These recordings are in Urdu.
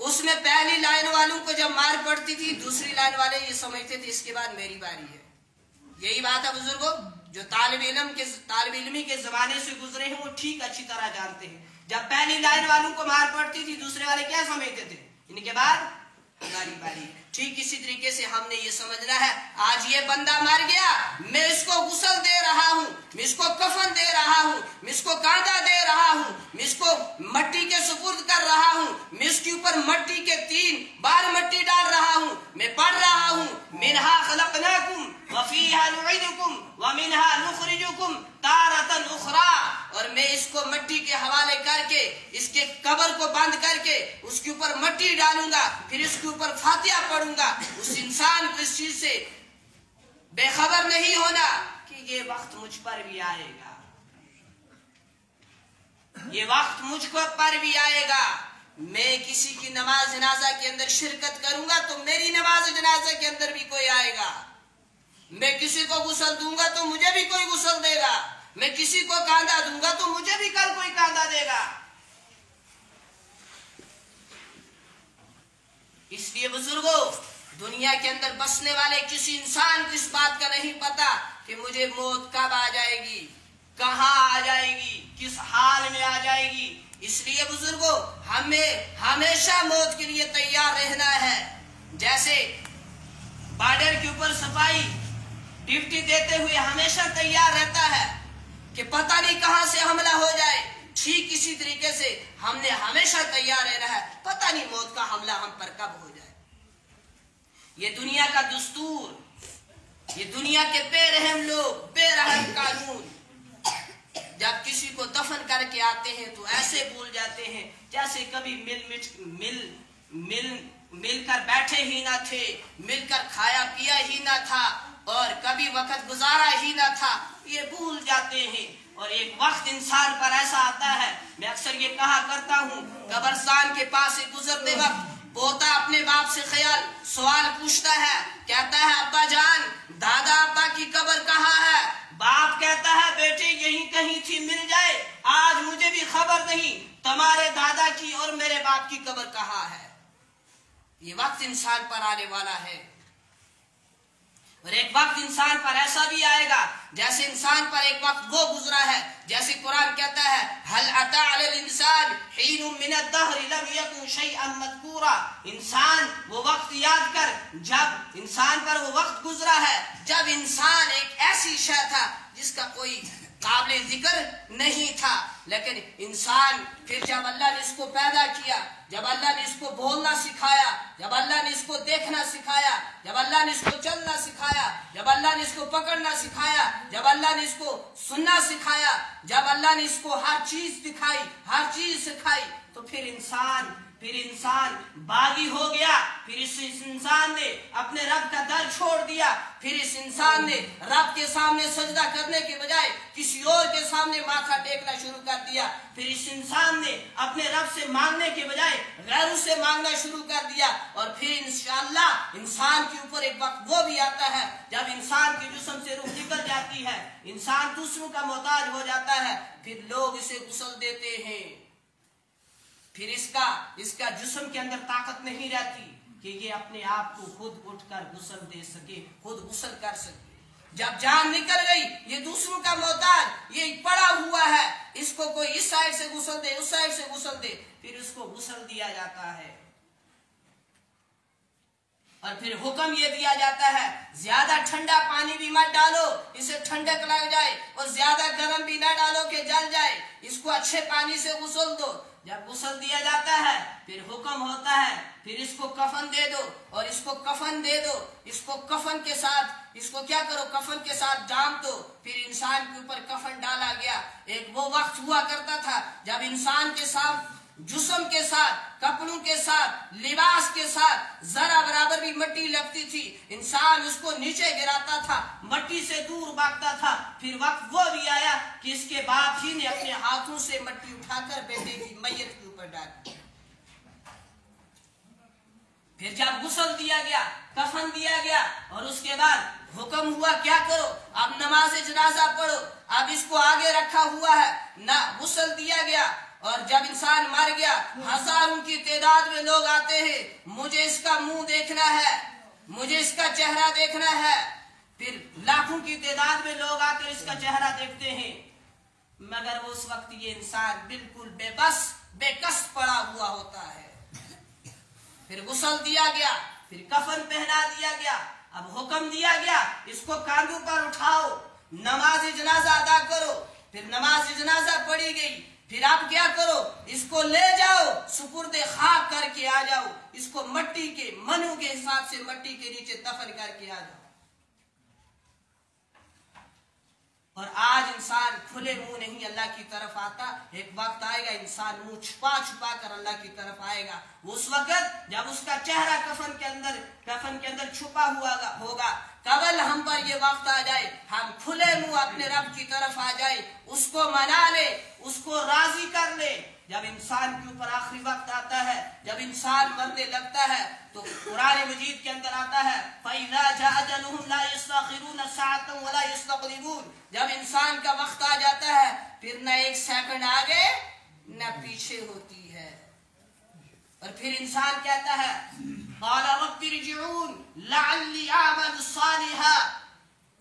اس میں پہلی لائن والوں کو جب مار پڑتی تھی دوسری لائن والے یہ سمجھتے تھے اس کے بعد میری باری ہے. یہی بات ہے بزرگوں، جو طالب علمی کے زمانے سے گزرے ہیں وہ ٹھیک اچھی طرح جانتے ہیں. جب پہلی لائن والوں کو مار پڑتی تھی دوسرے والے کیا سمجھتے تھے؟ ان کے بعد ہماری باری ہے. ٹھیک اسی طریقے سے ہم نے یہ سمجھنا ہے آج یہ بندہ مر گیا، میں اس کو غسل دے رہا ہوں، میں اس کو کفن دے رہا ہوں، میں اس کو کاندا دے رہا ہوں، میں اس کو مٹی کے سپرد کر رہا ہوں، میں اس کے اوپر مٹی کے 3 بار مٹی ڈال رہا ہوں، میں پڑھ رہا ہوں منہا خلقناکم وفیہا نعیدکم ومنہا نخرجکم تارۃ اخری، اور میں اس کو مٹی کے حوالے کر کے اس کے قبر کو بند کر کے اس کے اوپر مٹی ڈالوں گا، پھر اس کے اوپر فاتحہ پڑھوں گا. اس انسان کو اس چیز سے بے خبر نہیں ہونا کہ یہ وقت مجھ پر بھی آئے گا، یہ وقت مجھ پر بھی آئے گا. میں کسی کی نماز جنازہ کے اندر شرکت کروں گا تو میری نماز جنازہ کے اندر بھی کوئی آئے گا. میں کسی کو غسل دوں گا تو مجھے بھی کوئی غسل دے گا. میں کسی کو کاندھا دوں گا تو مجھے بھی کل کوئی کاندھا دے گا. اس لیے بزرگوں، دنیا کے اندر بسنے والے کسی انسان کو اس بات کا نہیں پتا کہ مجھے موت کب آ جائے گی، کہاں آ جائے گی، کس حال میں آ جائے گی. اس لیے بزرگوں ہمیں ہمیشہ موت کے لیے تیار رہنا ہے. جیسے بارڈر کے اوپر سپاہی ڈیوٹی دیتے ہوئے ہمیشہ تیار رہتا ہے کہ پتہ نہیں کہاں سے حملہ ہو جائے، ٹھیک اسی طریقے سے ہم نے ہمیشہ تیار رہنا ہے، پتہ نہیں موت کا حملہ ہم پر کب ہو جائے. یہ دنیا کا دستور، یہ دنیا کے بے رحم لوگ، بے رحم قانون جب کسی کو دفن کر کے آتے ہیں تو ایسے بھول جاتے ہیں جیسے کبھی مل کر بیٹھے ہی نہ تھے، مل کر کھایا پیا ہی نہ تھا اور کبھی وقت گزارا ہی نہ تھا. یہ بھول جاتے ہیں. اور ایک وقت انسان پر ایسا آتا ہے، میں اکثر یہ کہا کرتا ہوں، قبرستان کے پاس سے گزرتے وقت پوتا اپنے باپ سے سوال پوچھتا ہے، کہتا ہے ابا جان دادا ابا کی قبر کہاں ہے؟ باپ کہتا ہے بیٹے یہیں کہیں تھی، مل جائے. آج مجھے بھی خبر نہیں تمہارے دادا کی اور میرے باپ کی قبر کہاں ہے. یہ وقت انسان پر آنے والا ہے. اور ایک وقت انسان پر ایسا بھی آئے گا جیسے انسان پر ایک وقت وہ گزرا ہے، جیسے قرآن کہتا ہے هل اتى على الانسان حين من الدهر لم يكن شيئا مذكورا. انسان وہ وقت یاد کر جب انسان پر وہ وقت گزرا ہے جب انسان ایک ایسی شے تھا جس کا کوئی قابل ذکر نہیں تھا. لیکن انسان پھر جب اللہ نے اس کو پیدا کیا، جب اللہ نے اس کو بولنا سکھایا، جب اللہ نے اس کو دیکھنا سکھایا، جب اللہ نے اس کو چلنا سکھایا، جب اللہ نے اس کو پکڑنا سکھایا، جب اللہ نے اس کو سننا سکھایا، جب اللہ نے اس کو ہر چیز دکھائی، ہر چیز سکھائی، تو پھر انسان باغی ہو گیا. پھر اس انسان نے اپنے رب کا در چھوڑ دیا. پھر اس انسان نے رب کے سامنے سجدہ کرنے کے بجائے کسی اور کے سامنے ماتھا ٹیکنا شروع کر دیا. پھر اس انسان نے اپنے رب سے مانگنے کے بجائے غیروں سے مانگنا شروع کر دیا. اور پھر انشاءاللہ انسان کے اوپر ایک وقت وہ بھی آتا ہے جب انسان کے جسم سے روح نکل جاتی ہے، انسان دوسروں کا محتاج ہو جاتا ہے. پھر لوگ اسے غسل دیتے ہیں. پھر اس کا جسم کے اندر طاقت نہیں رہتی کہ یہ اپنے آپ کو خود اٹھ کر غسل دے سکے، خود غسل کر سکے. جب جان نکل گئی یہ دوسروں کا محتاج، یہ پڑا ہوا ہے، اس کو کوئی اس سائڈ سے غسل دے، اس سائڈ سے غسل دے، پھر اس کو غسل دیا جاتا ہے. اور پھر حکم یہ دیا جاتا ہے زیادہ ٹھنڈا پانی بھی مت ڈالو اسے ٹھنڈک لگ جائے، اور زیادہ گرم بھی نہ ڈالو کہ جل جائے. اس کو اچھے پانی سے غسل دو. جب غسل دیا جاتا ہے پھر حکم ہوتا ہے پھر اس کو کفن دے دو، اور اس کو کفن دے دو، اس کو کفن کے ساتھ اس کو کیا کرو، کفن کے ساتھ ڈانپ دو. پھر انسان کے اوپر کفن ڈالا گیا. ایک وہ وقت ہوا کرتا تھا جب انسان کے ساتھ، جسم کے ساتھ، کپڑوں کے ساتھ، لباس کے ساتھ ذرا برابر بھی مٹی لگتی تھی انسان اس کو نیچے گراتا تھا، مٹی سے دور بھاگتا تھا. پھر وقت وہ بھی آیا کہ اس کے باپ ہی نے اپنے ہاتھوں سے مٹی اٹھا کر بیٹے کی میت کے اوپر ڈال دی. پھر جب غسل دیا گیا، کفن دیا گیا، اور اس کے بعد حکم ہوا کیا کرو، اب نماز جنازہ پڑھو. اب اس کو آگے رکھا ہوا ہے، نہ غسل دیا گیا، اور جب انسان مر گیا ہزاروں کی تعداد میں لوگ آتے ہیں، مجھے اس کا منہ دیکھنا ہے، مجھے اس کا چہرہ دیکھنا ہے، پھر لاکھوں کی تعداد میں لوگ آ کر اس کا چہرہ دیکھتے ہیں، مگر اس وقت یہ انسان بالکل بے بس بے کس پڑا ہوا ہوتا ہے۔ پھر غسل دیا گیا، پھر کفن پہنا دیا گیا، اب حکم دیا گیا اس کو کاندھوں پر اٹھاؤ، نماز جنازہ ادا کرو، پھر نماز جنازہ پڑھی گئی، پھر آپ کیا کرو، اس کو لے جاؤ، سپرد خاک کر کے آ جاؤ، اس کو مٹی کے منو کے حساب سے مٹی کے نیچے دفن کر کے آ جاؤ۔ اور آج انسان کھلے منہ نہیں اللہ کی طرف آتا، ایک وقت آئے گا انسان منہ چھپا چھپا کر اللہ کی طرف آئے گا، اس وقت جب اس کا چہرہ کفن کے اندر چھپا ہوا ہوگا، قبل ہم پر یہ وقت آ جائے ہم کھلے منہ اپنے رب کی طرف آ جائے، اس کو منا لے، اس کو راضی کر لے۔ جب انسان کے اوپر آخری وقت آتا ہے، جب انسان مرنے لگتا ہے تو قرآن مجید کے اندر آتا ہے فَإِذَا جَاءَ أَجَلُهُمْ لَا يَسْتَأْخِرُونَ سَاعَةً وَلَا يَسْتَقْدِمُونَ، جب انسان کا وقت آ جاتا ہے پھر نہ ایک سیکنڈ آگے نہ پیچھے ہوتی ہے، اور پھر انسان کہتا ہے قَالَ رَبِّ ارْجِعُونِ لَعَلِّي أَعْمَلُ صَالِحًا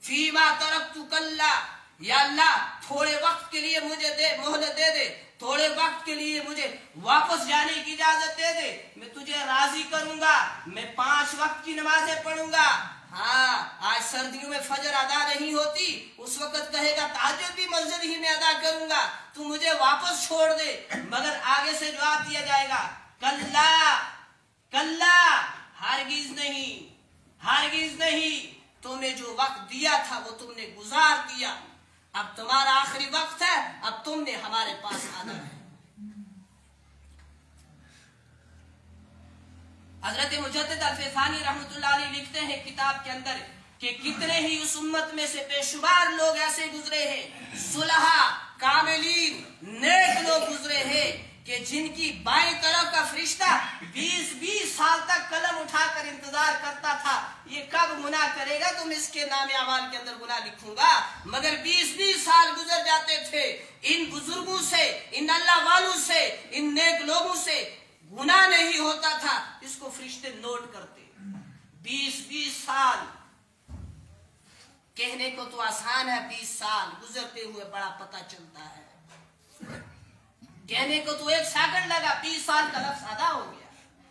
فِيمَا تَرَكْتُ كَلَّا، یا اللہ تھوڑے وقت کے لیے مجھے مہلت دے دے، تھوڑے وقت کے لیے مجھے واپس جانے کی اجازت دے دے، میں تجھے راضی کروں گا، میں 5 وقت کی نمازیں پڑھوں گا۔ ہاں آج سردیوں میں فجر ادا نہیں ہوتی، اس وقت کہے گا تہجد بھی مسجد ہی میں ادا کروں گا، تو مجھے واپس چھوڑ دے، مگر آگے سے جواب دیا جائے گا کلا کلا، ہرگز نہیں ہرگز نہیں، تمہیں جو وقت دیا تھا وہ تم نے گزار دیا، اب تمہارا آخری وقت ہے، اب تم نے ہمارے پاس آنا ہے۔ حضرت مجدد الفیضانی رحمۃ اللہ علیہ لکھتے ہیں کتاب کے اندر کہ کتنے ہی اس امت میں سے بے شمار لوگ ایسے گزرے ہیں، صلحاء کاملین نیک لوگ گزرے ہیں کہ جن کی بائیں طرف کا فرشتہ 20 سال تک قلم اٹھا کر انتظار کرتا تھا، یہ کب گناہ کرے گا تو میں اس کے نام اعمال کے اندر گناہ لکھوں گا، مگر 20 سال گزر جاتے تھے، ان بزرگوں سے، ان اللہ والوں سے، ان نیک لوگوں سے گناہ نہیں ہوتا تھا، اس کو فرشتے نوٹ کرتے۔ 20 سال کہنے کو تو آسان ہے، 20 سال گزرتے ہوئے بڑا پتہ چلتا ہے، کہنے کو تو 1 سیکنڈ لگا، 20 سال کا لفظ ادا ہو گیا،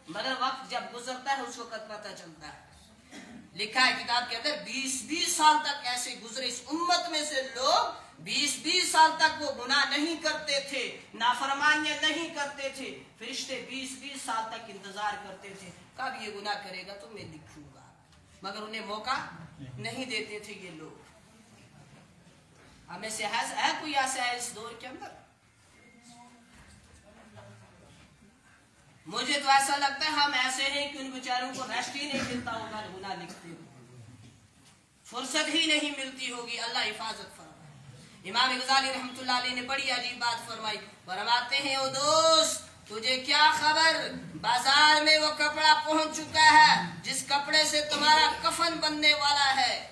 مگر وقت جب گزرتا ہے اس وقت پتہ چلتا ہے۔ لکھا ہے کتاب کے اندر 20 سال تک ایسے گزرے اس امت میں سے لوگ، 20 سال تک وہ گناہ نہیں کرتے تھے، نافرمانیاں نہیں کرتے تھے، فرشتے 20 سال تک انتظار کرتے تھے کب یہ گناہ کرے گا تو میں لکھوں گا، مگر انہیں موقع نہیں دیتے تھے یہ لوگ۔ ہمیں سے ہے کوئی ایسا ہے اس دور کے اندر؟ مجھے تو ایسا لگتا ہے ہم ایسے ہیں کہ ان بیچاروں کو ریسٹ ہی نہیں ملتا ہوگا، گناہ لکھتے ہوئے فرصت ہی نہیں ملتی ہوگی، اللہ حفاظت فرمائے۔ امام غزالی رحمۃ اللہ علیہ نے بڑی عجیب بات فرمائی، فرماتے ہیں او دوست تجھے کیا خبر، بازار میں وہ کپڑا پہنچ چکا ہے جس کپڑے سے تمہارا کفن بننے والا ہے۔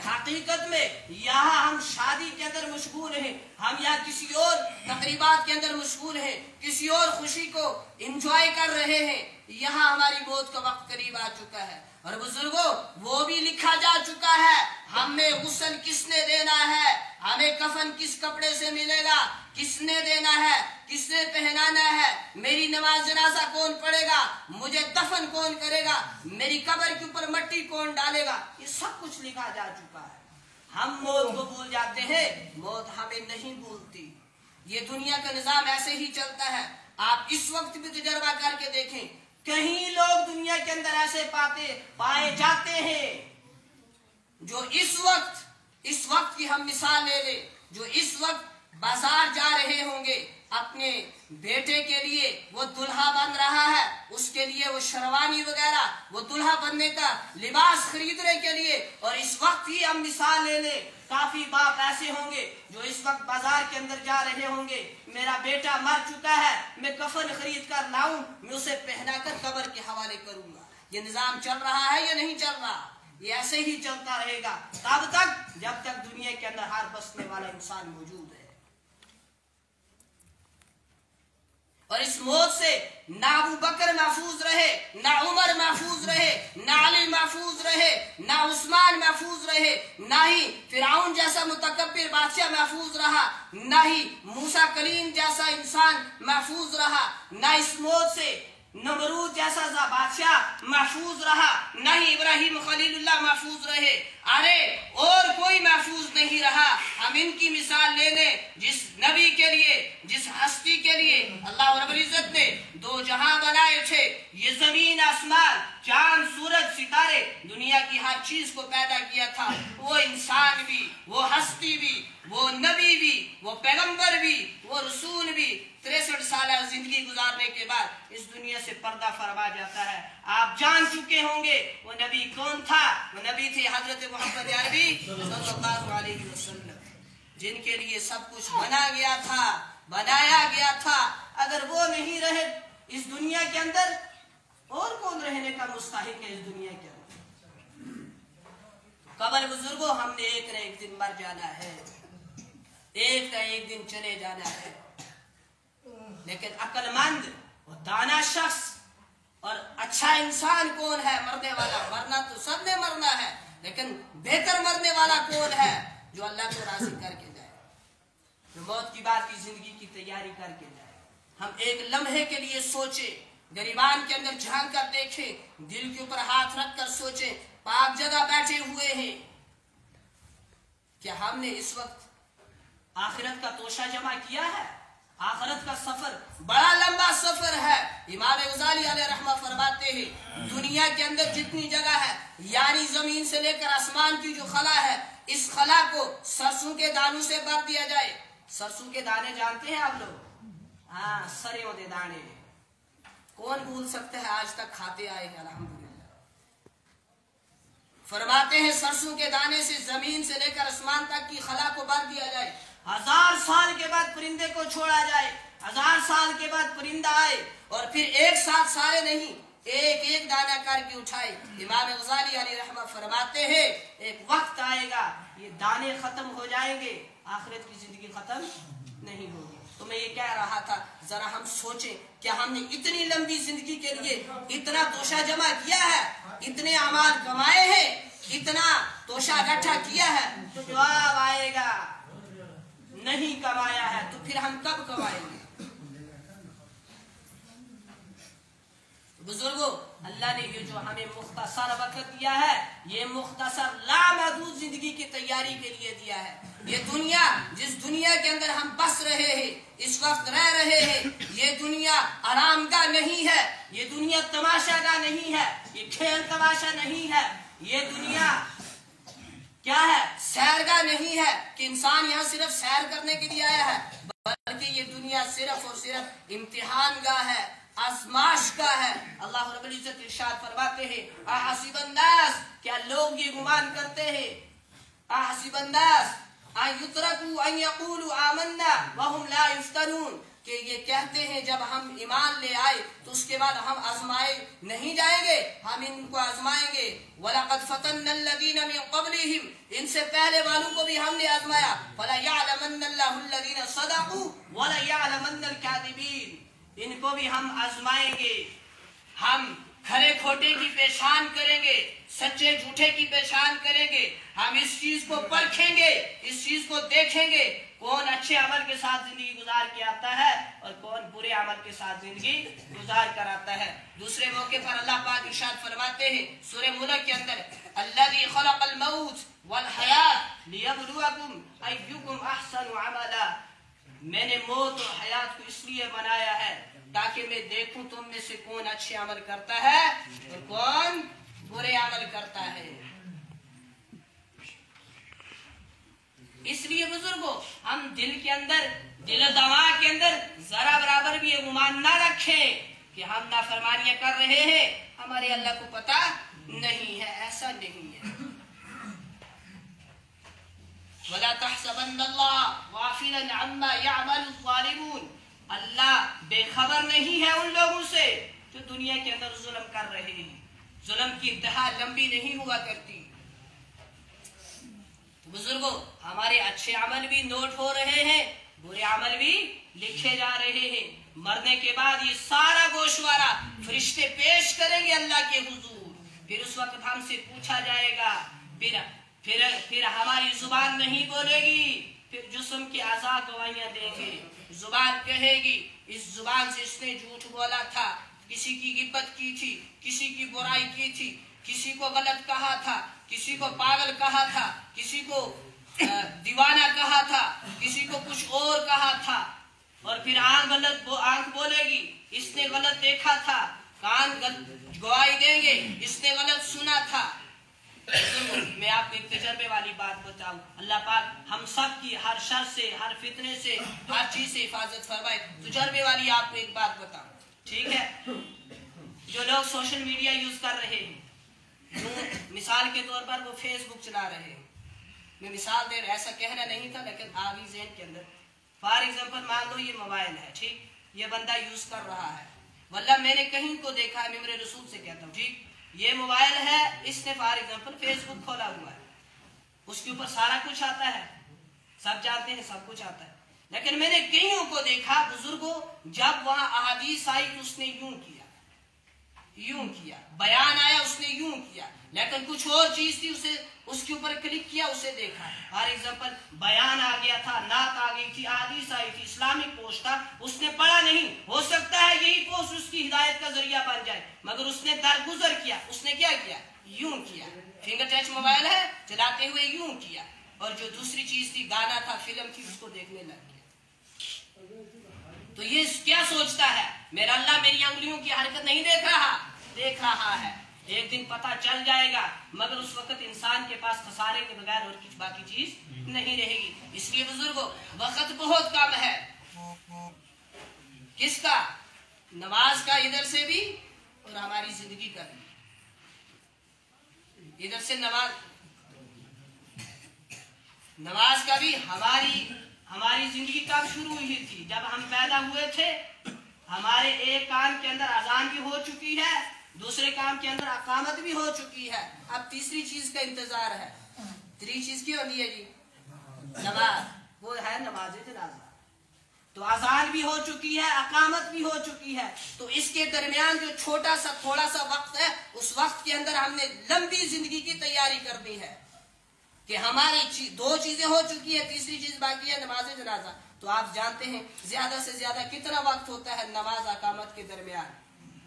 حقیقت میں یہاں ہم شادی کے اندر مشغول ہیں، ہم یہاں کسی اور تقریبات کے اندر مشغول ہیں، کسی اور خوشی کو انجوائے کر رہے ہیں، یہاں ہماری موت کا وقت قریب آ چکا ہے۔ اور بزرگوں وہ بھی لکھا جا چکا ہے، ہمیں غسل کس نے دینا ہے، ہمیں کفن کس کپڑے سے ملے گا، کس نے دینا ہے، کس نے پہنانا ہے، میری نماز جنازہ کون پڑھے گا، مجھے دفن کون کرے گا، میری قبر کے اوپر مٹی کون ڈالے گا، یہ سب کچھ لکھا جا چکا ہے۔ ہم موت کو بھول جاتے ہیں، موت ہمیں نہیں بھولتی۔ یہ دنیا کا نظام ایسے ہی چلتا ہے، آپ اس وقت بھی تجربہ کر کے دیکھیں، کہیں لوگ دنیا کے اندر ایسے پائے جاتے ہیں جو اس وقت کی ہم مثال لے لیں، جو اس وقت بازار جا رہے ہوں گے اپنے بیٹے کے لیے، وہ دلہا بن رہا ہے، اس کے لیے وہ شروانی وغیرہ، وہ دلہا بننے کا لباس خریدنے کے لیے، اور اس وقت ہی ہم مثال لے لیں کافی باپ ایسے ہوں گے جو اس وقت بازار کے اندر جا رہے ہوں گے، میرا بیٹا مر چکا ہے، میں کفن خرید کر لاؤں، میں اسے پہنا کر قبر کے حوالے کروں گا۔ یہ نظام چل رہا ہے یا نہیں چل رہا؟ یہ ایسے ہی چلتا رہے گا تب تک جب تک دنیا کے اندر ہر بسنے والا انسان موجود ہے۔ اور اس موت سے نہ ابو بکر محفوظ رہے، نہ عمر محفوظ رہے، نہ علی محفوظ رہے، نہ عثمان محفوظ رہے، نہ ہی فرعون جیسا متکبر بادشاہ محفوظ رہا، نہ ہی موسیٰ کلیم جیسا انسان محفوظ رہا، نہ اس موت سے نمرود جیسا بادشاہ محفوظ رہا، نہ ہی ابراہیم خلیل اللہ محفوظ رہے، ارے اور کوئی محفوظ نہیں رہا۔ ہم ان کی مثال لے لیں، جس نبی کے لیے، جس ہستی کے لیے اللہ رب العزت نے دو جہاں بنائے تھے، یہ زمین آسمان، چاند سورج ستارے، دنیا کی ہر چیز کو پیدا کیا تھا، وہ انسان بھی، وہ ہستی بھی، وہ نبی بھی، وہ پیغمبر بھی، وہ رسول بھی 63 سالہ زندگی گزارنے کے بعد اس دنیا سے پردہ فرما جاتا ہے۔ آپ جان چکے ہوں گے وہ نبی کون تھا؟ وہ نبی تھے حضرت محمد عربی صلی اللہ علیہ وسلم، جن کے لیے سب کچھ بنا گیا تھا، بنایا گیا تھا۔ اگر وہ نہیں رہے اس دنیا کے اندر، اور کون رہنے کا مستحق ہے اس دنیا کے اندر؟ قبر بزرگوں، ہم نے ایک نہ ایک دن مر جانا ہے، ایک نہ ایک دن چلے جانا ہے، لیکن عقل مند اور دانا شخص اور اچھا انسان کون ہے مرنے والا؟ مرنا تو سب نے مرنا ہے، لیکن بہتر مرنے والا کون ہے؟ جو اللہ کو راضی کر کے جائے، جو موت کی بعد کی زندگی کی تیاری کر کے جائے۔ ہم ایک لمحے کے لیے سوچیں، گریبان کے اندر جھانک کر دیکھیں، دل کے اوپر ہاتھ رکھ کر سوچیں، پاک جگہ بیٹھے ہوئے ہیں، کیا ہم نے اس وقت آخرت کا توشہ جمع کیا ہے؟ آخرت کا سفر بڑا لمبا سفر ہے۔ امام غزالی علیہ رحمہ فرماتے ہیں، دنیا کے اندر جتنی جگہ ہے، یعنی زمین سے لے کر آسمان کی جو خلا ہے، اس خلا کو سرسوں کے دانوں سے بھر دیا جائے۔ سرسوں کے دانے جانتے ہیں آپ لوگ؟ ہاں، سریوں کے دانے، کون بھول سکتے ہیں؟ آج تک کھاتے آئے ہیں الحمدللہ۔ فرماتے ہیں سرسوں کے دانے سے زمین سے لے کر آسمان تک کی خلا کو بھر دیا جائے، 1000 سال کے بعد پرندے کو چھوڑا جائے، 1000 سال کے بعد پرندہ آئے اور پھر ایک ساتھ سارے نہیں، ایک ایک دانہ کر کے اٹھائے۔ امام غزالی علیہ رحمہ فرماتے ہیں، ایک وقت آئے گا یہ دانے ختم ہو جائیں گے، آخرت کی زندگی ختم نہیں ہوگی۔ تو میں یہ کہہ رہا تھا، ذرا ہم سوچیں، کیا ہم نے اتنی لمبی زندگی کے لیے اتنا توشہ جمع کیا ہے، اتنے اعمال کمائے ہیں، اتنا توشہ اکٹھا کیا ہے؟ تو جواب آئے گا نہیں کمایا ہے، تو پھر ہم کب کمائیں گے؟ بزرگوں، اللہ نے یہ جو ہمیں مختصر وقت دیا ہے، یہ مختصر لامحدود زندگی کی تیاری کے لیے دیا ہے۔ یہ دنیا، جس دنیا کے اندر ہم بس رہے ہیں، اس وقت رہ رہے ہیں، یہ دنیا آرام گاہ نہیں ہے، یہ دنیا تماشا گاہ نہیں ہے، یہ کھیل تماشا نہیں ہے، یہ دنیا کیا ہے؟ سیرگاہ نہیں ہے کہ انسان یہاں صرف سیر کرنے کے لیے آیا ہے، بلکہ یہ دنیا صرف اور صرف امتحان گاہ ہے، آزمائش کا ہے۔ اللہ رب العزت ارشاد فرماتے ہیں، احسب الناس، کیا لوگ یہ گمان کرتے ہیں، احسب الناس ان یترکوا ان یقولوا آمنا وهم لا یفتنون، کہ یہ کہتے ہیں جب ہم ایمان لے آئے تو اس کے بعد ہم آزمائے نہیں جائیں گے، ہم ان کو آزمائیں گے۔ وَلَقَدْ فَتَنَّا الَّذِينَ مِن قَبْلِهِمْ، ان سے پہلے والوں کو بھی ہم نے آزمایا۔ فَلَيَعْلَمَنَّ اللَّهُ الَّذِينَ صَدَقُوا وَلَيَعْلَمَنَّ الْكَاذِبِينَ، ان کو بھی ہم آزمائیں گے، ہم کھرے کھوٹے کی پہچان کریں گے، سچے جھوٹے کی پہچان کریں گے، ہم اس چیز کو پرکھیں گے، اس چیز کو دیکھیں گے، کون اچھے عمل کے ساتھ زندگی گزار کے آتا ہے اور کون برے عمل کے ساتھ زندگی گزار کر آتا ہے۔ دوسرے موقع پر اللہ پاک ارشاد فرماتے ہیں سورہ ملک کے اندر، الذی خلق الموت والحیات لیبلوکم ایکم احسن عملا، میں نے موت اور حیات کو اس لیے بنایا ہے تاکہ میں دیکھوں تم میں سے کون اچھے عمل کرتا ہے اور کون برے عمل کرتا ہے۔ اس لیے بزرگوں، ہم دل کے اندر، دل و دماغ کے اندر ذرا برابر بھی یہ گمان نہ رکھیں کہ ہم نافرمانیاں کر رہے ہیں، ہمارے اللہ کو پتہ نہیں ہے، ایسا نہیں ہے۔ وَلَا تَحْسَبَنَّ اللَّهَ غَافِلًا عَمَّا يَعْمَلُ الظَّالِمُونَ، اللہ بے خبر نہیں ہے ان لوگوں سے جو دنیا کے اندر ظلم کر رہے ہیں۔ ظلم کی انتہا لمبی نہیں ہوا کرتی۔ بزرگوں، ہمارے اچھے عمل بھی نوٹ ہو رہے ہیں، برے عمل بھی لکھے جا رہے ہیں۔ مرنے کے بعد یہ سارا گوشوارہ فرشتے پیش کریں گے اللہ کے حضور. پھر اس وقت ہم سے پوچھا جائے گا. پھر ہماری زبان نہیں بولے گی. پھر جسم کے اعضاء گواہیاں دیں گے. زبان کہے گی اس زبان سے اس نے جھوٹ بولا تھا, کسی کی غیبت کی تھی, کسی کی برائی کی تھی, کسی کو غلط کہا تھا, کسی کو پاگل کہا تھا, کسی کو دیوانہ کہا تھا, کسی کو کچھ اور کہا تھا. اور پھر آنکھ بولے گی اس نے غلط دیکھا تھا. کان گواہی دیں گے اس نے غلط سنا تھا. میں آپ کو ایک تجربے والی بات بتاؤں. اللہ پاک ہم سب کی ہر شر سے, ہر فتنے سے, ہر چیز سے حفاظت فرمائے. تجربے والی آپ کو ایک بات بتاؤں, ٹھیک ہے. جو لوگ سوشل میڈیا یوز کر رہے ہیں, مثال کے طور پر وہ فیس بک چلا رہے ہیں. میں مثال دے رہا, ایسا کہنا نہیں تھا لیکن آ گئی ذہن کے اندر. فار ایگزامپل مان لو یہ موبائل ہے, ٹھیک, یہ بندہ یوز کر رہا ہے. واللہ میں نے کہیں کو دیکھا ہے, میں میرے رسول سے کہتا ہوں, ٹھیک, یہ موبائل ہے, اس نے فار ایگزامپل فیس بک کھولا ہوا ہے, اس کے اوپر سارا کچھ آتا ہے, سب جانتے ہیں سب کچھ آتا ہے. لیکن میں نے کئیوں کو دیکھا بزرگوں, جب وہاں احادیث آئی تو اس نے یوں کیا, یوں کیا, بیان آیا اس نے یوں کیا, لیکن کچھ اور چیز تھی, اسے اس کے اوپر کلک کیا, اسے دیکھا. فار ایگزامپل بیان آ گیا تھا, نعت آ گئی تھی, احادیث آئی تھی, اسلامک پوسٹ تھا, اس نے پڑھا نہیں. ہو سکتا ہے یہی پوسٹ اس کی ہدایت کا ذریعہ بن جائے, مگر اس نے درگزر کیا. اس نے کیا کیا؟ یوں کیا. فنگر ٹچ موبائل ہے, چلاتے ہوئے یوں کیا. اور جو دوسری چیز تھی, گانا تھا, فلم تھی, اس کو دیکھنے لگ گیا. تو یہ کیا سوچتا ہے, میرا اللہ میری انگلیوں کی حرکت نہیں دیکھ رہا ہے. ایک دن پتہ چل جائے گا, مگر اس وقت انسان کے پاس خسارے کے بغیر اور کچھ باقی چیز نہیں رہے گی. اس لیے بزرگوں, وقت بہت کم ہے. کس کا؟ نماز کا, ادھر سے بھی اور ہماری زندگی کا بھی. ادھر سے نماز کا بھی. ہماری زندگی کب شروع ہوئی تھی؟ جب ہم پیدا ہوئے تھے. ہمارے ایک کان کے اندر اذان بھی ہو چکی ہے, دوسرے کام کے اندر اقامت بھی ہو چکی ہے. اب تیسری چیز کا انتظار ہے. تیسری چیز کی ہوتی ہے جی؟ نماز. وہ ہے نماز جنازہ. تو اذان بھی ہو چکی ہے, اقامت بھی ہو چکی ہے. تو اس کے درمیان جو چھوٹا سا تھوڑا سا وقت ہے, اس وقت کے اندر ہم نے لمبی زندگی کی تیاری کرنی ہے کہ ہماری دو چیزیں ہو چکی ہے, تیسری چیز باقی ہے نماز جنازہ. تو آپ جانتے ہیں زیادہ سے زیادہ کتنا وقت ہوتا ہے نماز اقامت کے درمیان؟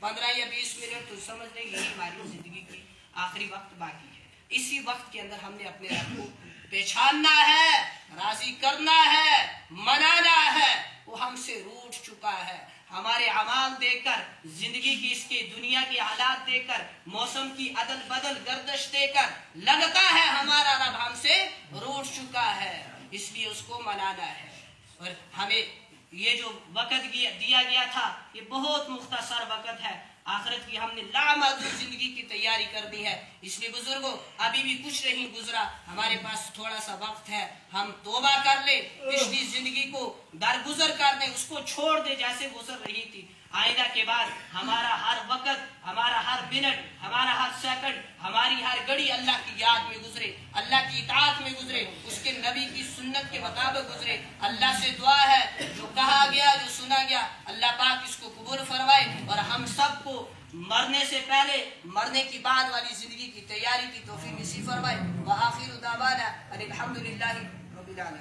15 یا 20 منٹ. تو سمجھ لیں یہی ہماری زندگی کی آخری وقت باقی ہے. اسی وقت کے اندر ہم نے اپنے رب کو پہچاننا ہے, راضی کرنا ہے, منانا ہے. وہ ہم سے روٹھ چکا ہے. ہمارے اعمال دیکھ کر, زندگی کی, اس کے دنیا کے حالات دیکھ کر, موسم کی عدل بدل گردش دیکھ کر لگتا ہے ہمارا رب ہم سے روٹھ چکا ہے. اس لیے اس کو منانا ہے. اور ہمیں یہ جو وقت دیا گیا تھا, یہ بہت مختصر وقت ہے. آخرت کی ہم نے لامحدود زندگی کی تیاری کرنی ہے. اس لیے بزرگوں, ابھی بھی کچھ نہیں گزرا, ہمارے پاس تھوڑا سا وقت ہے. ہم توبہ کر لیں, پچھلی زندگی کو درگزر کر دیں, اس کو چھوڑ دیں جیسے گزر رہی تھی. آئندہ کے بعد ہمارا ہر وقت, ہمارا ہر منٹ, ہمارا ہر سیکنڈ, ہماری ہر گھڑی اللہ کی یاد میں گزرے, اللہ کی اطاعت میں گزرے, اس کے نبی کی سنت کے مطابق گزرے. اللہ سے دعا ہے جو کہا گیا, جو سنا گیا, اللہ پاک اس کو قبول فرمائے, اور ہم سب کو مرنے سے پہلے, مرنے کی بعد والی زندگی کی تیاری کی توفیق نصیب فرمائے. وآخر دعوانا ان الحمد للہ رب العالمین.